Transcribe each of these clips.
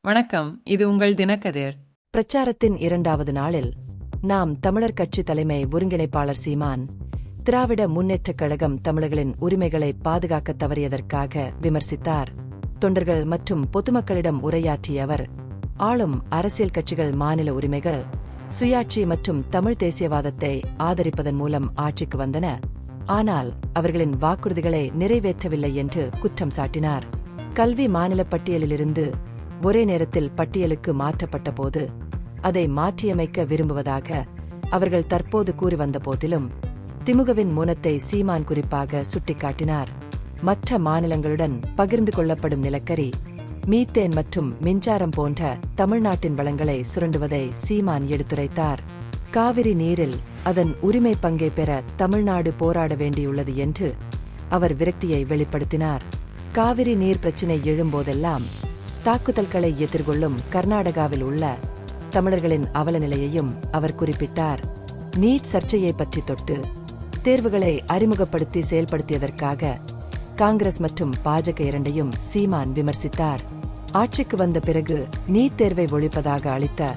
வணக்கம், இது உங்கள் தினக்கதிர். பிரச்சாரத்தின் 2வது நாளில் நாம் தமிழர் கட்சி தலைமை ஒருங்கிணைப்பாளர் சீமான் திராவிட முன்னேற்றக் கழகம் தமிழர்களின் உரிமைகளை பாதுகாக்க தவறியதற்காக விமர்சித்தார். தொண்டர்கள் மற்றும் பொதுமக்களிடம் உரையாற்றிய அவர், ஆளும் அரசியல் கட்சிகள் மாநில உரிமைகள், சுயாட்சி மற்றும் தமிழ் தேசியவாதத்தை ஆதரிப்பதன் மூலம் ஆட்சிக்கு வந்தன, ஆனால் அவர்களின் வாக்குறுதிகளை நிறைவேற்றவில்லை என்று குற்றம் சாட்டினார். கல்வி மாநில பட்டியலிலிருந்து ஒரே நேரத்தில் பட்டியலுக்கு மாற்றப்பட்ட போது அதை மாற்றியமைக்க விரும்புவதாக அவர்கள் தற்போது கூறி வந்த போதிலும் திமுகவின் மௌனத்தை சீமான் குறிப்பாக சுட்டிக்காட்டினார். மற்ற மாநிலங்களுடன் பகிர்ந்து கொள்ளப்படும் நிலக்கரி, மீத்தேன் மற்றும் மின்சாரம் போன்ற தமிழ்நாட்டின் வளங்களை சுரண்டுவதை சீமான் எடுத்துரைத்தார். காவிரி நீரில் அதன் உரிமை பங்கை பெற தமிழ்நாடு போராட வேண்டியுள்ளது என்று அவர் விரக்தியை வெளிப்படுத்தினார். காவிரி நீர் பிரச்சினை எழும்போதெல்லாம் தாக்குதல்களை எதிர்கொள்ளும் கர்நாடகாவில் உள்ள தமிழர்களின் அவல நிலையையும் அவர் குறிப்பிட்டார். நீட் சர்ச்சையை பற்றி தொட்டு தேர்வுகளை அறிமுகப்படுத்தி செயல்படுத்தியதற்காக காங்கிரஸ் மற்றும் பாஜக இரண்டையும் சீமான் விமர்சித்தார். ஆட்சிக்கு வந்த பிறகு நீட் தேர்வை ஒழிப்பதாக அளித்த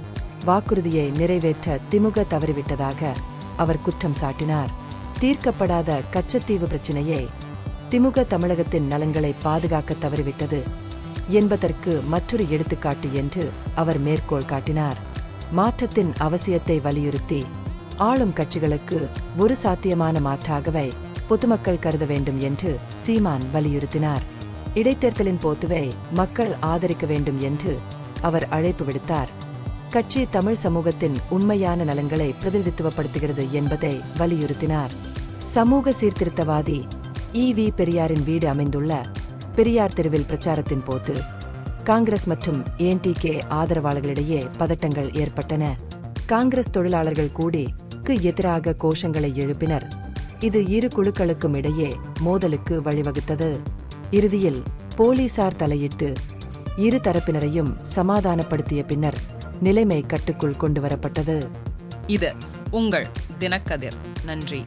வாக்குறுதியை நிறைவேற்ற திமுக தவறிவிட்டதாக அவர் குற்றம் சாட்டினார். தீர்க்கப்படாத கச்சத்தீவு பிரச்சினையை திமுக தமிழகத்தின் நலன்களை பாதுகாக்க தவறிவிட்டது என்பதற்கு மற்றொரு எடுத்துக்காட்டு என்று அவர் மேற்கோள் காட்டினார். மாற்றத்தின் அவசியத்தை வலியுறுத்தி ஆளும் கட்சிகளுக்கு ஒரு சாத்தியமான மாற்றாகவே பொதுமக்கள் கருத வேண்டும் என்று சீமான் வலியுறுத்தினார். இடைத்தேர்தலின் போதுவை மக்கள் ஆதரிக்க வேண்டும் என்று அவர் அழைப்பு விடுத்தார். கட்சி தமிழ் சமூகத்தின் உண்மையான நலன்களை பிரதிநிதித்துவப்படுத்துகிறது என்பதை வலியுறுத்தினார். சமூக சீர்திருத்தவாதி ஈ.வி. பெரியாரின் வீடு அமைந்துள்ள பெரியார் தெருவில் பிரச்சாரத்தின் போது காங்கிரஸ் மற்றும் ஏன்.டி.கே ஆதரவாளர்களிடையே பதட்டங்கள் ஏற்பட்டன. காங்கிரஸ் தொழிலாளர்கள் கூடிக்கு எதிராக கோஷங்களை எழுப்பினர். இது இரு குழுக்களுக்கும் இடையே மோதலுக்கு வழிவகுத்தது. இறுதியில் போலீசார் தலையிட்டு இரு தரப்பினரையும் சமாதானப்படுத்திய பின்னர் நிலைமை கட்டுக்குள் கொண்டுவரப்பட்டது. இது உங்கள் தினக்கதிர். நன்றி.